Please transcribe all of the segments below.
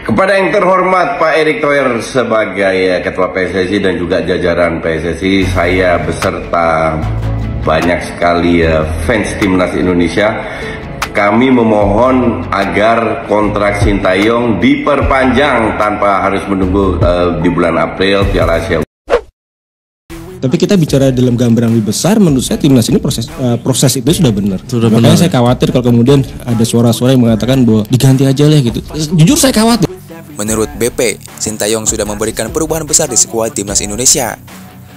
Kepada yang terhormat Pak Erick Thohir sebagai Ketua PSSI dan juga jajaran PSSI, saya beserta banyak sekali fans Timnas Indonesia, kami memohon agar kontrak Sintayong diperpanjang tanpa harus menunggu di bulan April Piala Asia. Tapi kita bicara dalam gambaran lebih besar, menurut saya timnas ini proses itu sudah benar. Makanya saya khawatir kalau kemudian ada suara-suara yang mengatakan bahwa diganti aja lah gitu. Jujur saya khawatir. Menurut BP, Sintayong sudah memberikan perubahan besar di skuad timnas Indonesia.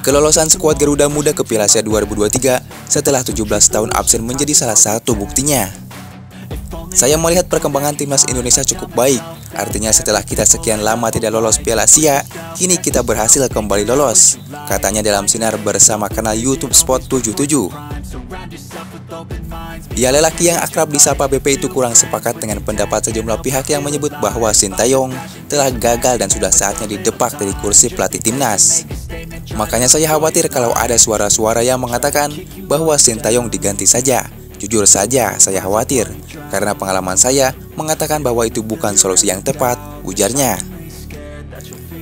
Kelolosan skuad Garuda Muda ke Piala Asia 2023 setelah 17 tahun absen menjadi salah satu buktinya. Saya melihat perkembangan timnas Indonesia cukup baik. Artinya setelah kita sekian lama tidak lolos Piala Asia, kini kita berhasil kembali lolos, katanya dalam sinar bersama kanal YouTube Sport 77. Ya, lelaki yang akrab disapa BP itu kurang sepakat dengan pendapat sejumlah pihak yang menyebut bahwa Sintayong telah gagal dan sudah saatnya didepak dari kursi pelatih timnas. Makanya saya khawatir kalau ada suara-suara yang mengatakan bahwa Sintayong diganti saja. Jujur saja, saya khawatir, karena pengalaman saya mengatakan bahwa itu bukan solusi yang tepat, ujarnya.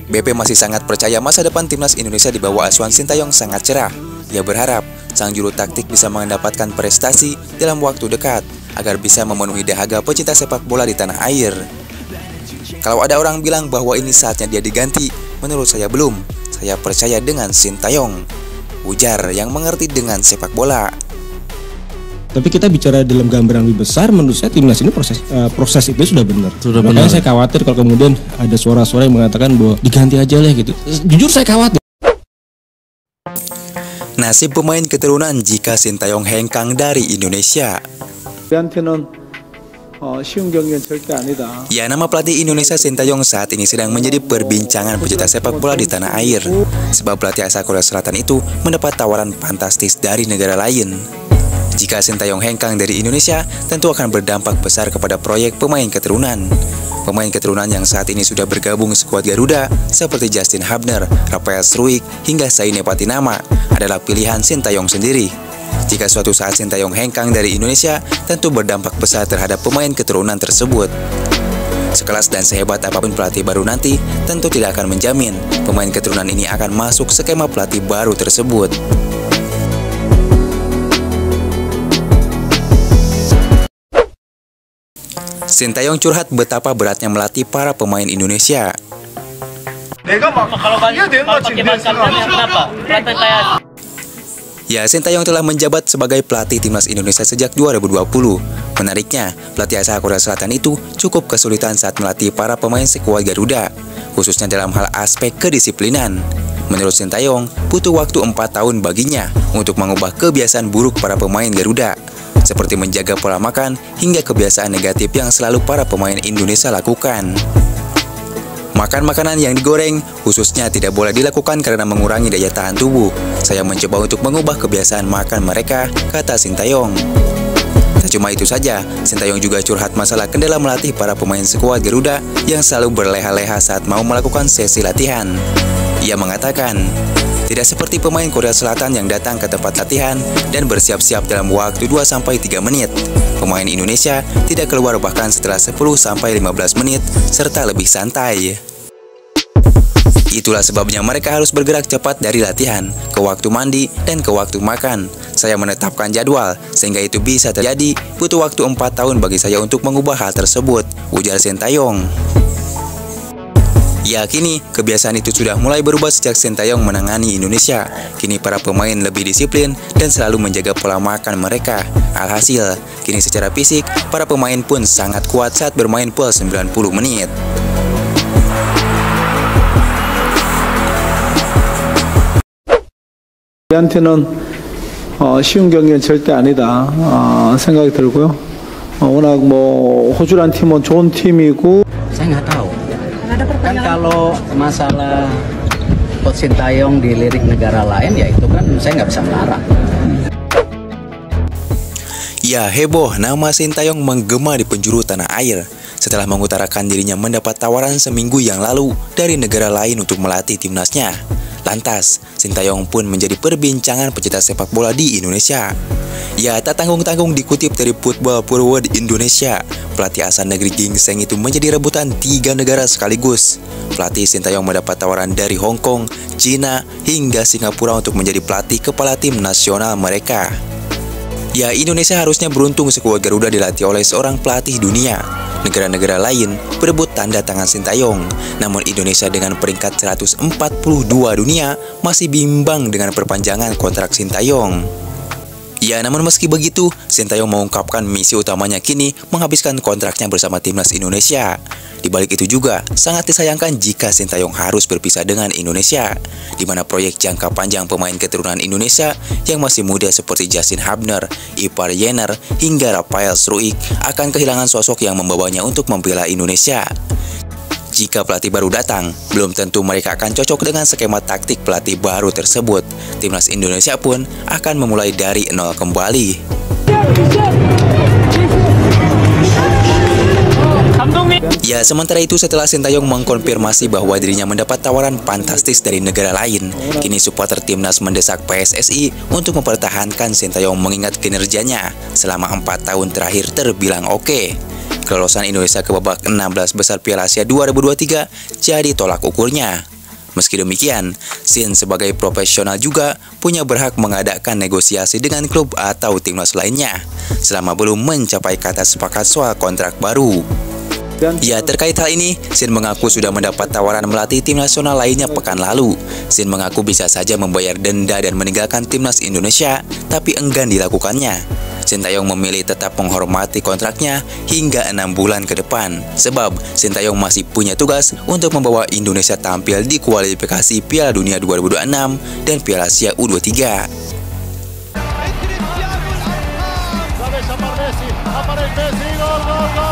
BP masih sangat percaya masa depan timnas Indonesia di bawah asuhan Sintayong sangat cerah. Ia berharap sang juru taktik bisa mendapatkan prestasi dalam waktu dekat, agar bisa memenuhi dahaga pecinta sepak bola di tanah air. Kalau ada orang bilang bahwa ini saatnya dia diganti, menurut saya belum. Saya percaya dengan Sintayong, ujar yang mengerti dengan sepak bola. Tapi kita bicara dalam gambaran lebih besar, menurut saya timnas ini proses itu sudah benar. Makanya saya khawatir kalau kemudian ada suara-suara yang mengatakan bahwa diganti aja lah gitu. Jujur saya khawatir. Nasib pemain keturunan jika Sintayong hengkang dari Indonesia. Ya, nama pelatih Indonesia Sintayong saat ini sedang menjadi perbincangan pecinta sepak bola di tanah air. Sebab pelatih asal Korea Selatan itu mendapat tawaran fantastis dari negara lain. Jika Sintayong hengkang dari Indonesia, tentu akan berdampak besar kepada proyek pemain keturunan. Pemain keturunan yang saat ini sudah bergabung skuad Garuda seperti Justin Hubner, Rafael Struijk, hingga Saine Patinama adalah pilihan Sintayong sendiri. Jika suatu saat Sintayong hengkang dari Indonesia, tentu berdampak besar terhadap pemain keturunan tersebut. Sekelas dan sehebat apapun pelatih baru nanti, tentu tidak akan menjamin pemain keturunan ini akan masuk skema pelatih baru tersebut. Sintayong curhat betapa beratnya melatih para pemain Indonesia. Ya, Sintayong telah menjabat sebagai pelatih timnas Indonesia sejak 2020. Menariknya, pelatih asal Korea Selatan itu cukup kesulitan saat melatih para pemain skuad Garuda, khususnya dalam hal aspek kedisiplinan. Menurut Sintayong, butuh waktu 4 tahun baginya untuk mengubah kebiasaan buruk para pemain Garuda, seperti menjaga pola makan hingga kebiasaan negatif yang selalu para pemain Indonesia lakukan. Makan makanan yang digoreng khususnya tidak boleh dilakukan karena mengurangi daya tahan tubuh. Saya mencoba untuk mengubah kebiasaan makan mereka, kata Sintayong. Tak cuma itu saja, Sintayong juga curhat masalah kendala melatih para pemain skuad Garuda yang selalu berleha-leha saat mau melakukan sesi latihan. Ia mengatakan, tidak seperti pemain Korea Selatan yang datang ke tempat latihan dan bersiap-siap dalam waktu 2-3 menit. Pemain Indonesia tidak keluar bahkan setelah 10-15 menit serta lebih santai. Itulah sebabnya mereka harus bergerak cepat dari latihan, ke waktu mandi, dan ke waktu makan. Saya menetapkan jadwal, sehingga itu bisa terjadi. Butuh waktu 4 tahun bagi saya untuk mengubah hal tersebut, ujar Sintayong. Ya, kini kebiasaan itu sudah mulai berubah sejak Sintayong menangani Indonesia. Kini para pemain lebih disiplin dan selalu menjaga pola makan mereka. Alhasil, kini secara fisik, para pemain pun sangat kuat saat bermain full 90 menit. 저한테는 쉬운 경기는 절대 아니다 생각이 들고요. 워낙 뭐 호주란 팀은 좋은 팀이고. Saya nggak tahu. Kan kalau masalah Coach Sintayong dilirik negara lain, ya itu kan saya nggak bisa melarang. Ya, heboh, nama Sintayong menggema di penjuru tanah air setelah mengutarakan dirinya mendapat tawaran seminggu yang lalu dari negara lain untuk melatih timnasnya. Lantas, Sintayong pun menjadi perbincangan pecinta sepak bola di Indonesia. Ya, tak tanggung-tanggung dikutip dari Football Forward Indonesia, pelatih asal negeri gingseng itu menjadi rebutan 3 negara sekaligus. Pelatih Sintayong mendapat tawaran dari Hong Kong, Cina, hingga Singapura untuk menjadi pelatih kepala tim nasional mereka. Ya, Indonesia harusnya beruntung skuad Garuda dilatih oleh seorang pelatih dunia. Negara-negara lain berebut tanda tangan Sintayong, namun Indonesia dengan peringkat 142 dunia masih bimbang dengan perpanjangan kontrak Sintayong. Ya, namun meski begitu, Sintayong mengungkapkan misi utamanya kini menghabiskan kontraknya bersama timnas Indonesia. Di balik itu juga, sangat disayangkan jika Sintayong harus berpisah dengan Indonesia, di mana proyek jangka panjang pemain keturunan Indonesia yang masih muda seperti Justin Hubner, Ipar Jenner, hingga Rafael Struijk akan kehilangan sosok yang membawanya untuk membela Indonesia. Jika pelatih baru datang, belum tentu mereka akan cocok dengan skema taktik pelatih baru tersebut. Timnas Indonesia pun akan memulai dari nol kembali. Ya, sementara itu setelah Sintayong mengkonfirmasi bahwa dirinya mendapat tawaran fantastis dari negara lain, kini supporter timnas mendesak PSSI untuk mempertahankan Sintayong mengingat kinerjanya selama 4 tahun terakhir terbilang oke. Kelolosan Indonesia ke babak 16 besar Piala Asia 2023 jadi tolak ukurnya. Meski demikian, Sin sebagai profesional juga punya berhak mengadakan negosiasi dengan klub atau timnas lainnya selama belum mencapai kata sepakat soal kontrak baru. Ya, terkait hal ini, Sin mengaku sudah mendapat tawaran melatih tim nasional lainnya pekan lalu. Sin mengaku bisa saja membayar denda dan meninggalkan timnas Indonesia, tapi enggan dilakukannya. Sintayong memilih tetap menghormati kontraknya hingga 6 bulan ke depan, sebab Sintayong masih punya tugas untuk membawa Indonesia tampil di kualifikasi Piala Dunia 2026 dan Piala Asia U23. Aparece Messi, gol, gol, gol.